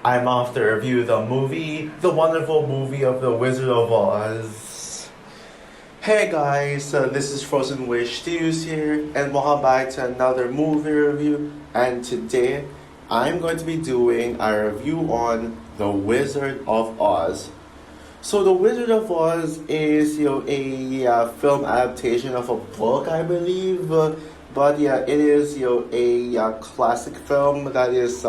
I'm off to review the movie, the wonderful movie of The Wizard of Oz. Hey guys, this is Frozen Wish Studios here, and welcome back to another movie review. And today, I'm going to be doing a review on The Wizard of Oz. So, The Wizard of Oz is, a film adaptation of a book, I believe. But yeah, it is, a classic film that is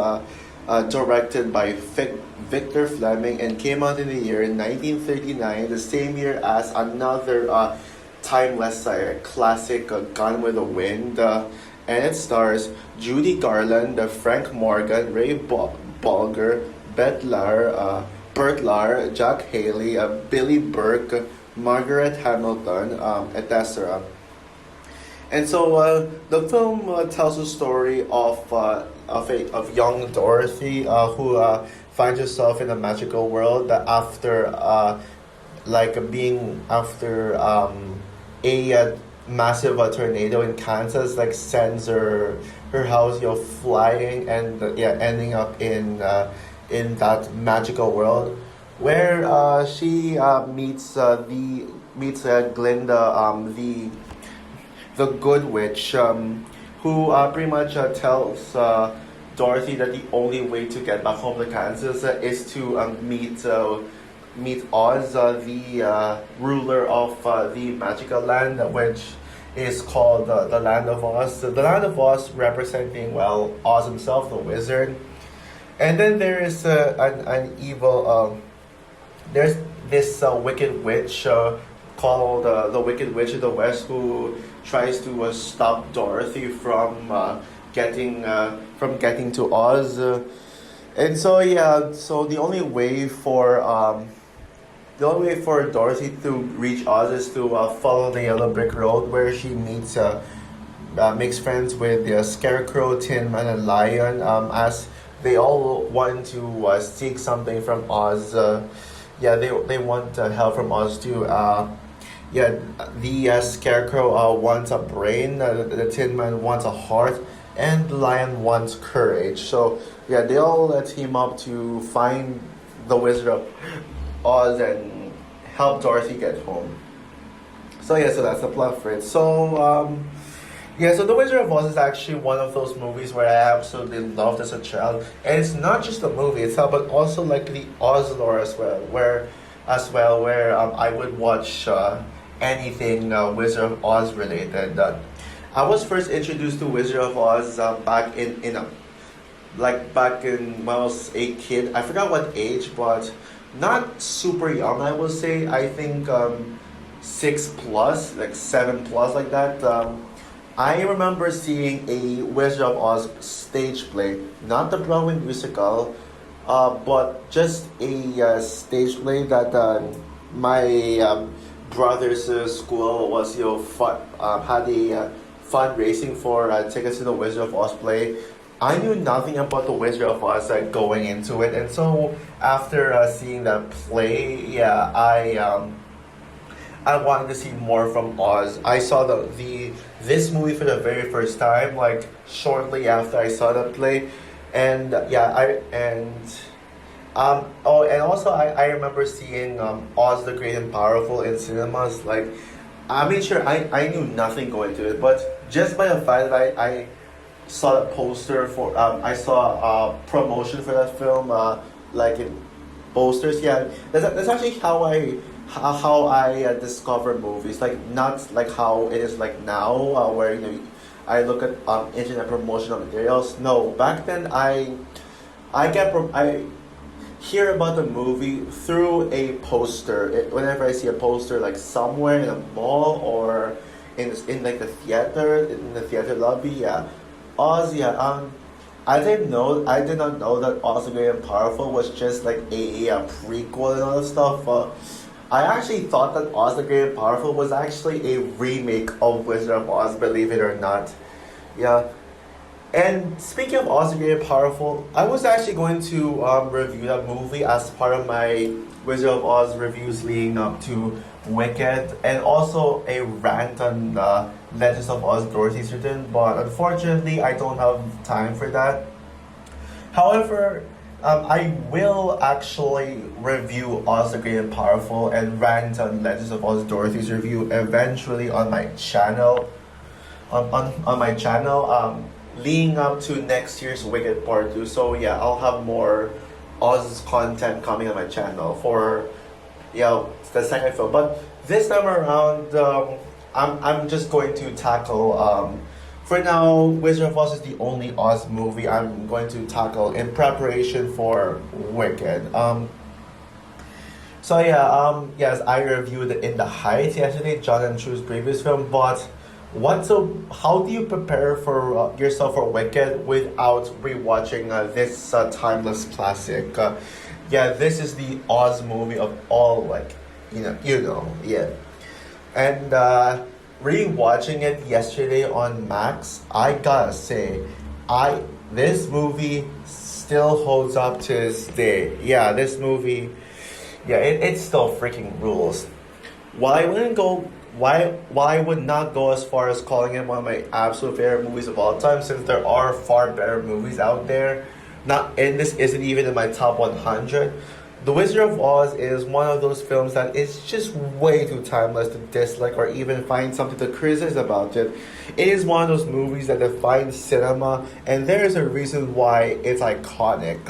directed by Victor Fleming and came out in the year 1939, the same year as another timeless classic, Gone with the Wind. And it stars Judy Garland, Frank Morgan, Ray Bolger, Bert Lahr, Jack Haley, Billy Burke, Margaret Hamilton, etc. And so the film tells the story of young Dorothy who finds herself in a magical world after being after a massive tornado in Kansas sends her house flying and ending up in that magical world where she meets Glinda, the good witch, who pretty much tells Dorothy that the only way to get back home to Kansas is to meet Oz, the ruler of the magical land, which is called the Land of Oz. The Land of Oz representing, well, Oz himself, the wizard. And then there is an evil, there's this wicked witch called the Wicked Witch of the West, who tries to stop Dorothy from getting to Oz. And so so the only way for Dorothy to reach Oz is to follow the yellow brick road, where she makes friends with the Scarecrow, Tin Man, and Lion, as they all want to seek something from Oz. They want help from Oz too. The Scarecrow wants a brain, the Tin Man wants a heart, and the Lion wants courage. So they all team up to find the Wizard of Oz and help Dorothy get home. So that's the plot for it. So The Wizard of Oz is actually one of those movies where I absolutely loved as a child, and it's not just the movie itself, but also the Oz lore as well, where I would watch anything Wizard of Oz related. I was first introduced to Wizard of Oz back when I was a kid. I forgot what age, but not super young. I will say I think 6 plus, 7 plus, like that. I remember seeing a Wizard of Oz stage play, not the Broadway musical, but just a stage play that my brother's school was had a fundraising for tickets to the Wizard of Oz play. I knew nothing about the Wizard of Oz going into it, and so after seeing that play, I wanted to see more from Oz. I saw this movie for the very first time, shortly after I saw the play, and I remember seeing Oz the Great and Powerful in cinemas. I made sure I knew nothing going to it, but just by the fact that I saw the poster for I saw a promotion for that film, in posters. That's actually how I discover movies. Not how it is now, where I look at internet promotional materials. No, back then I hear about the movie through a poster. Whenever I see a poster somewhere in a mall or in the theater lobby, Oz, I did not know that Oz the Great and Powerful was just a prequel and all that stuff. I actually thought that Oz the Great and Powerful was actually a remake of Wizard of Oz, believe it or not. And speaking of Oz the Great and Powerful, I was actually going to review that movie as part of my Wizard of Oz reviews leading up to Wicked, and also a rant on Legends of Oz Dorothy's Return, but unfortunately I don't have time for that. However, I will actually review Oz the Great and Powerful and rant on Legends of Oz Dorothy's review eventually on my channel. On my channel, leading up to next year's Wicked Part 2. So yeah, I'll have more Oz content coming on my channel for the second film. But this time around, I'm just going to tackle for now, Wizard of Oz is the only Oz movie I'm going to tackle in preparation for Wicked. So yeah, yes, I reviewed In the Heights yesterday, John Chu's previous film. But how do you prepare for yourself for Wicked without rewatching this timeless classic? Yeah, this is the Oz movie of all, like yeah. And rewatching it yesterday on Max, I gotta say, I this movie still holds up to this day. Yeah, this movie, yeah, it still freaking rules. While I wouldn't go, why I would not go as far as calling it one of my absolute favorite movies of all time, since there are far better movies out there. Not and this isn't even in my top 100. The Wizard of Oz is one of those films that is just way too timeless to dislike or even find something to criticize about it. It is one of those movies that defines cinema, and there is a reason why it's iconic.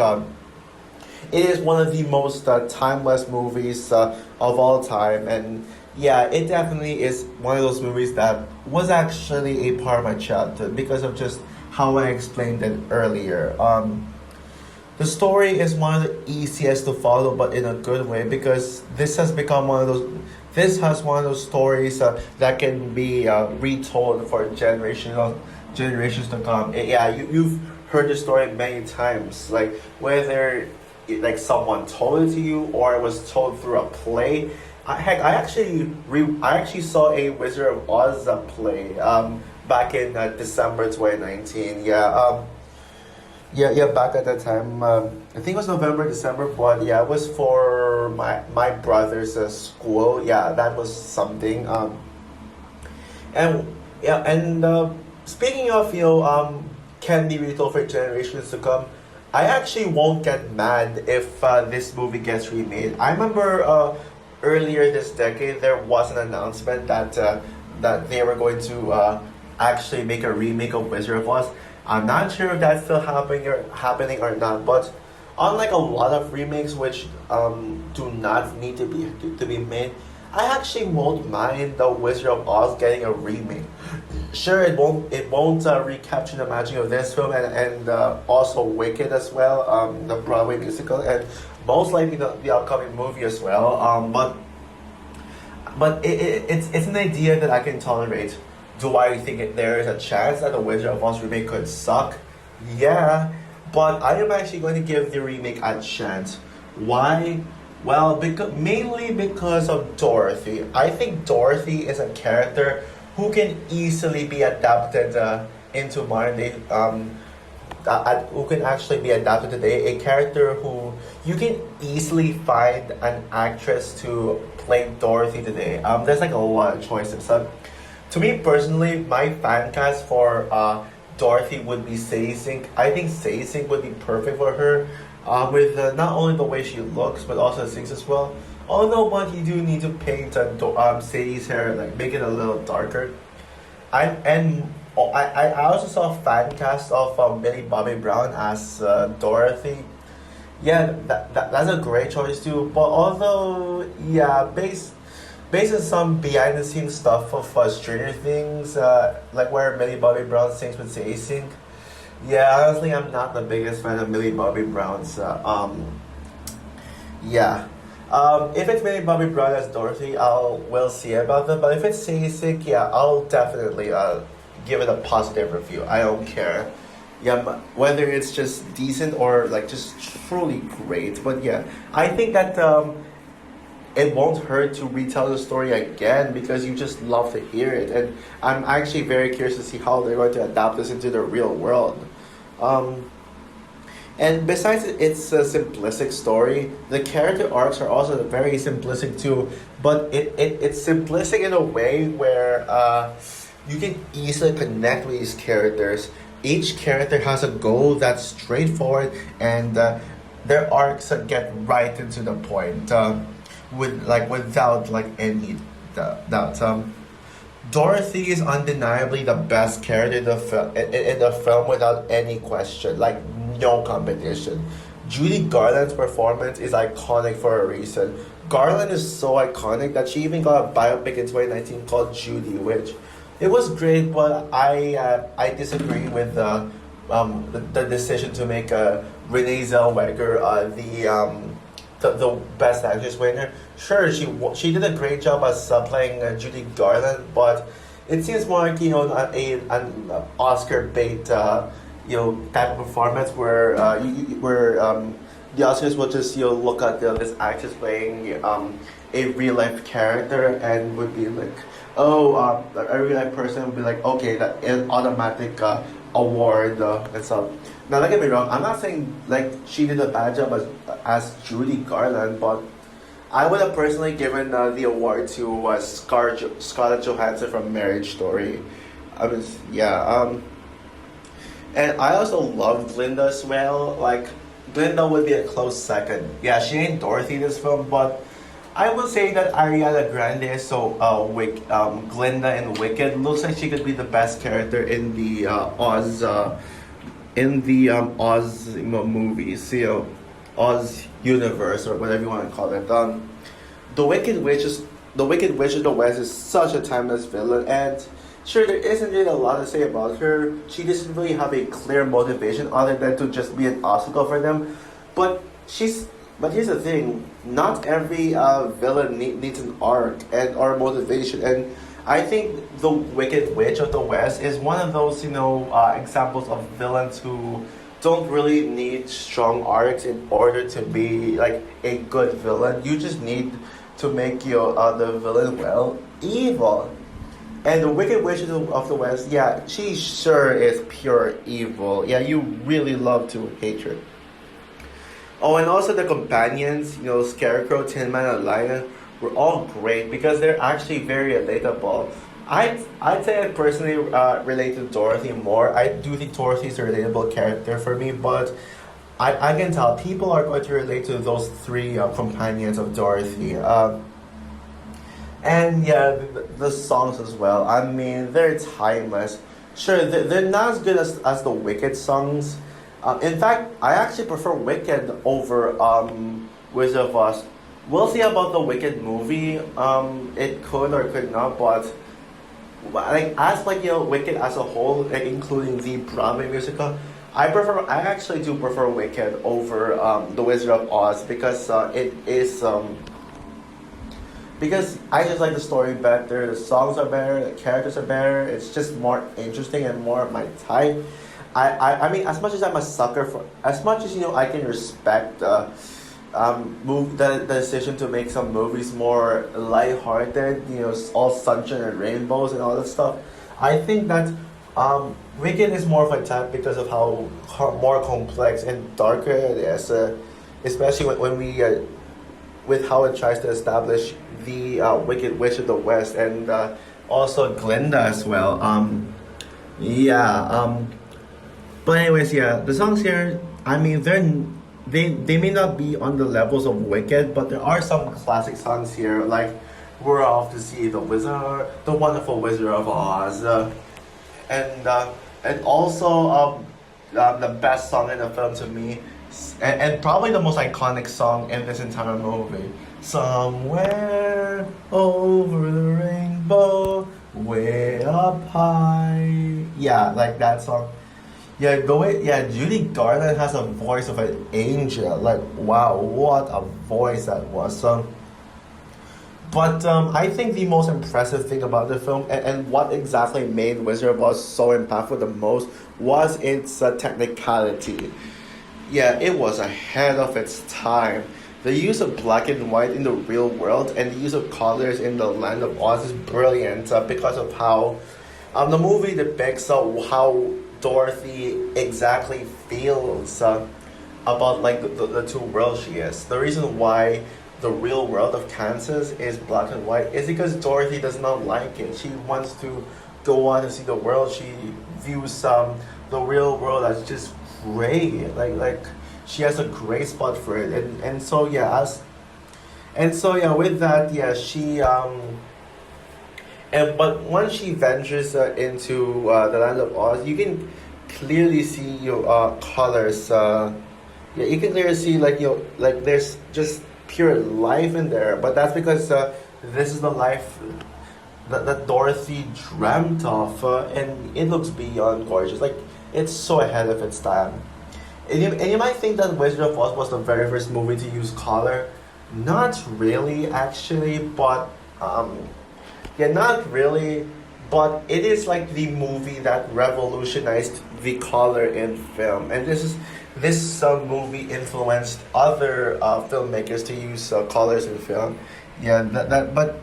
It is one of the most timeless movies of all time, and yeah, it definitely is one of those movies that was actually a part of my childhood because of just how I explained it earlier. The story is one of the easiest to follow, but in a good way, because this has become one of those. This has one of those stories that can be retold for generations to come. Yeah, you've heard the story many times, like whether like someone told it to you or it was told through a play. I actually saw a Wizard of Oz play back in December 2019. Yeah, back at that time, I think it was November, December, but yeah, it was for my brother's school. Yeah, that was something. And yeah, and speaking of can be retold for generations to come, I actually won't get mad if this movie gets remade. I remember earlier this decade there was an announcement that they were going to actually make a remake of Wizard of Oz. I'm not sure if that's still happening or not, but unlike a lot of remakes which do not need to be made, I actually won't mind the Wizard of Oz getting a remake. Sure, it won't recapture the magic of this film and also Wicked as well, the Broadway musical, and most likely the upcoming movie as well. But it's an idea that I can tolerate. Do I think there is a chance that the Wizard of Oz remake could suck? Yeah, but I am actually going to give the remake a chance. Why? Well, mainly because of Dorothy. I think Dorothy is a character who can easily be adapted into modern day. Who can actually be adapted today. A character who you can easily find an actress to play Dorothy today. There's like a lot of choices. To me personally, my fan cast for Dorothy would be Sadie Sink. I think Sadie Sink would be perfect for her, with not only the way she looks but also sings as well. Although, but you do need to paint Sadie's hair, like make it a little darker. I also saw a fan cast of Millie Bobby Brown as Dorothy. Yeah, that's a great choice too. But although, yeah, based on some behind the scenes stuff of Stranger Things, like where Millie Bobby Brown sings with Sadie Sink. Yeah, honestly, I'm not the biggest fan of Millie Bobby Brown's. Yeah. If it's Millie Bobby Brown as Dorothy, we'll see about that. But if it's Sadie Sink, yeah, I'll definitely give it a positive review. I don't care. Yeah, whether it's just decent or like just truly great. But yeah, I think that it won't hurt to retell the story again because you just love to hear it. And I'm actually very curious to see how they're going to adapt this into the real world. And besides its simplistic story, the character arcs are also very simplistic too. But it's simplistic in a way where you can easily connect with these characters. Each character has a goal that's straightforward and their arcs get right into the point, with like without like any doubt. Dorothy is undeniably the best character in in the film without any question, like no competition. Judy Garland's performance is iconic for a reason. Garland is so iconic that she even got a biopic in 2019 called Judy, which it was great, but I disagree with the decision to make Renee Zellweger the best actress winner. Sure, she did a great job as playing Judy Garland, but it seems more like an Oscar bait type of performance where the Oscars will just look at this actress playing a real life character and would be like, oh, a real life person would be like, okay, that is automatic award and stuff. Now, don't get me wrong. I'm not saying like she did a bad job as Judy Garland, but I would have personally given the award to Scarlett Johansson from Marriage Story. I was and I also love Glinda as well. Like Glinda would be a close second. Yeah, she ain't Dorothy in this film, but I will say that Ariana Grande is so Glinda in Wicked looks like she could be the best character in the Oz movies, Oz universe or whatever you want to call it. The Wicked Witch of the West is such a timeless villain, and sure, there isn't really a lot to say about her. She doesn't really have a clear motivation other than to just be an obstacle for them. But here's the thing: not every villain needs an arc and or motivation, and I think the Wicked Witch of the West is one of those examples of villains who don't really need strong arcs in order to be like a good villain. You just need to make your the villain evil. And the Wicked Witch of the West, yeah, she sure is pure evil. Yeah, you really love to hate her. Oh, and also the companions, Scarecrow, Tin Man, and Lion, were all great because they're actually very relatable. I'd say I personally relate to Dorothy more. I do think Dorothy's a relatable character for me, but I can tell people are going to relate to those three companions of Dorothy. And yeah, the songs as well. I mean, they're timeless. Sure, they're not as good as the Wicked songs. In fact, I actually prefer Wicked over Wizard of Oz. We'll see about the Wicked movie. It could or could not, but like as Wicked as a whole, like including the Broadway musical, I actually do prefer Wicked over the Wizard of Oz because it is because I just like the story better. The songs are better. The characters are better. It's just more interesting and more of my type. I mean, as much as I'm a sucker for, as much as I can respect the decision to make some movies more lighthearted, all sunshine and rainbows and all that stuff. I think that Wicked is more of my type because of how more complex and darker it is, especially when we with how it tries to establish the Wicked Witch of the West and also Glinda as well. But anyways, yeah, the songs here, I mean, they may not be on the levels of Wicked, but there are some classic songs here, like "We're Off to See the Wonderful Wizard of Oz," and also the best song in the film to me, and probably the most iconic song in this entire movie. Somewhere over the rainbow, way up high. Yeah, like that song. Yeah, Judy Garland has a voice of an angel. Like, wow, what a voice that was. But I think the most impressive thing about the film and what exactly made Wizard of Oz so impactful the most was its technicality. Yeah, it was ahead of its time. The use of black and white in the real world and the use of colors in the land of Oz is brilliant because of how the movie depicts how Dorothy exactly feels about like the two worlds she is. The reason why the real world of Kansas is black and white is because Dorothy does not like it. She wants to go on and see the world. She views the real world as just gray. Like she has a great spot for it, and so yeah, with that, yeah, she and but once she ventures into the land of Oz, you can clearly see your colors. Yeah, you can clearly see like like there's just pure life in there. But that's because this is the life that Dorothy dreamt of, and it looks beyond gorgeous. Like it's so ahead of its time. And you might think that Wizard of Oz was the very first movie to use color. Not really, actually, but yeah, not really, but it is like the movie that revolutionized the color in film, and this movie influenced other filmmakers to use colors in film. Yeah, but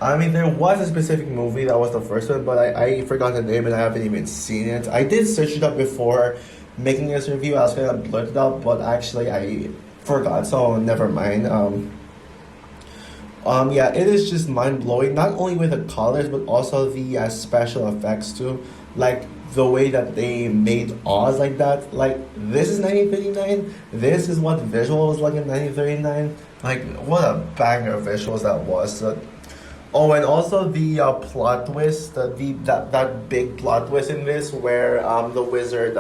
I mean, there was a specific movie that was the first one, but I forgot the name and I haven't even seen it. I did search it up before making this review. I was gonna look it up, but actually I forgot, so never mind. Yeah, it is just mind blowing. Not only with the colors, but also the special effects too. Like the way that they made Oz like that. Like this is 1939. This is what visual was like in 1939. Like what a banger of visuals that was. Oh, and also the plot twist, that big plot twist in this, where the wizard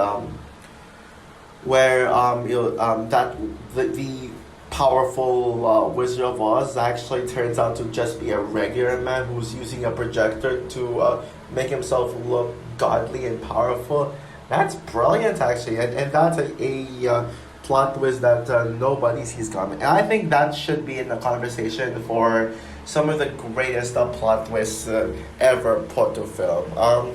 where that the powerful Wizard of Oz actually turns out to just be a regular man who's using a projector to make himself look godly and powerful. That's brilliant, actually, and that's a plot twist that nobody sees coming. And I think that should be in the conversation for some of the greatest plot twists ever put to film.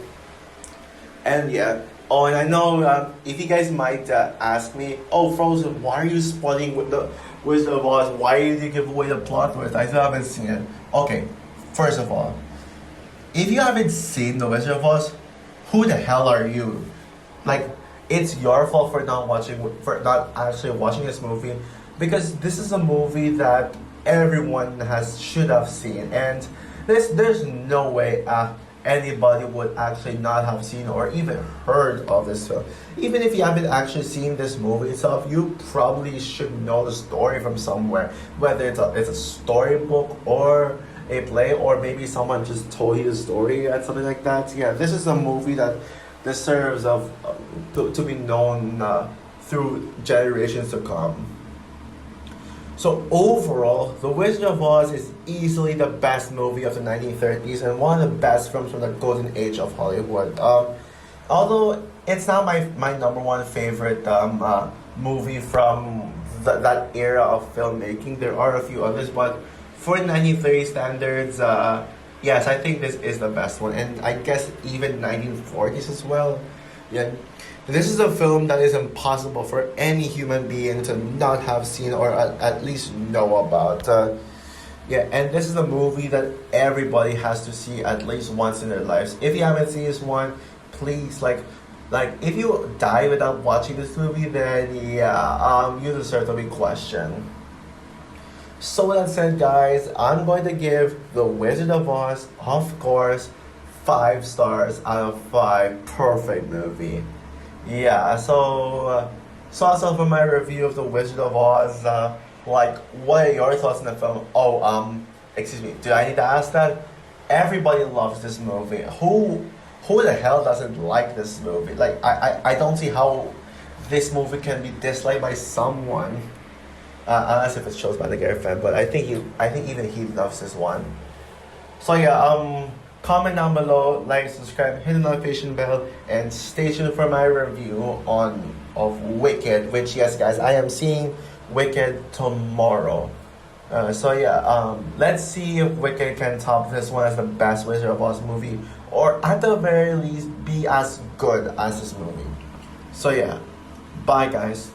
And yeah. Oh, and I know if you guys might ask me, oh, Frozen, why are you spoiling with the Wizard of Oz? Why did you give away the plot twist? I still haven't seen it. Okay, first of all, if you haven't seen the Wizard of Oz, who the hell are you? Like, it's your fault for not actually watching this movie, because this is a movie that everyone should have seen, and there's no way anybody would actually not have seen or even heard of this film. Even if you haven't actually seen this movie itself, you probably should know the story from somewhere, whether it's a storybook or a play, or maybe someone just told you the story and something like that. Yeah, this is a movie that deserves to be known through generations to come. So overall, The Wizard of Oz is easily the best movie of the 1930s and one of the best films from the golden age of Hollywood. Although it's not my number one favorite movie from that era of filmmaking, there are a few others, but for 1930 standards, yes, I think this is the best one, and I guess even 1940s as well. Yeah. This is a film that is impossible for any human being to not have seen or at least know about. Yeah, and this is a movie that everybody has to see at least once in their lives. If you haven't seen this one, please, like if you die without watching this movie, then yeah, you deserve to be questioned. So with that said, guys, I'm going to give The Wizard of Oz, of course, 5 stars out of 5. Perfect movie. Yeah, so also for my review of The Wizard of Oz, like, what are your thoughts on the film? Oh, excuse me, do I need to ask that? Everybody loves this movie. Who the hell doesn't like this movie? Like, I don't see how this movie can be disliked by someone, unless if it's chosen by the Gary fan. But I think even he loves this one. So yeah, comment down below, like, subscribe, hit the notification bell, and stay tuned for my review of Wicked, which, yes guys, I am seeing Wicked tomorrow. So yeah, let's see if Wicked can top this one as the best Wizard of Oz movie, or at the very least be as good as this movie. So yeah, bye guys.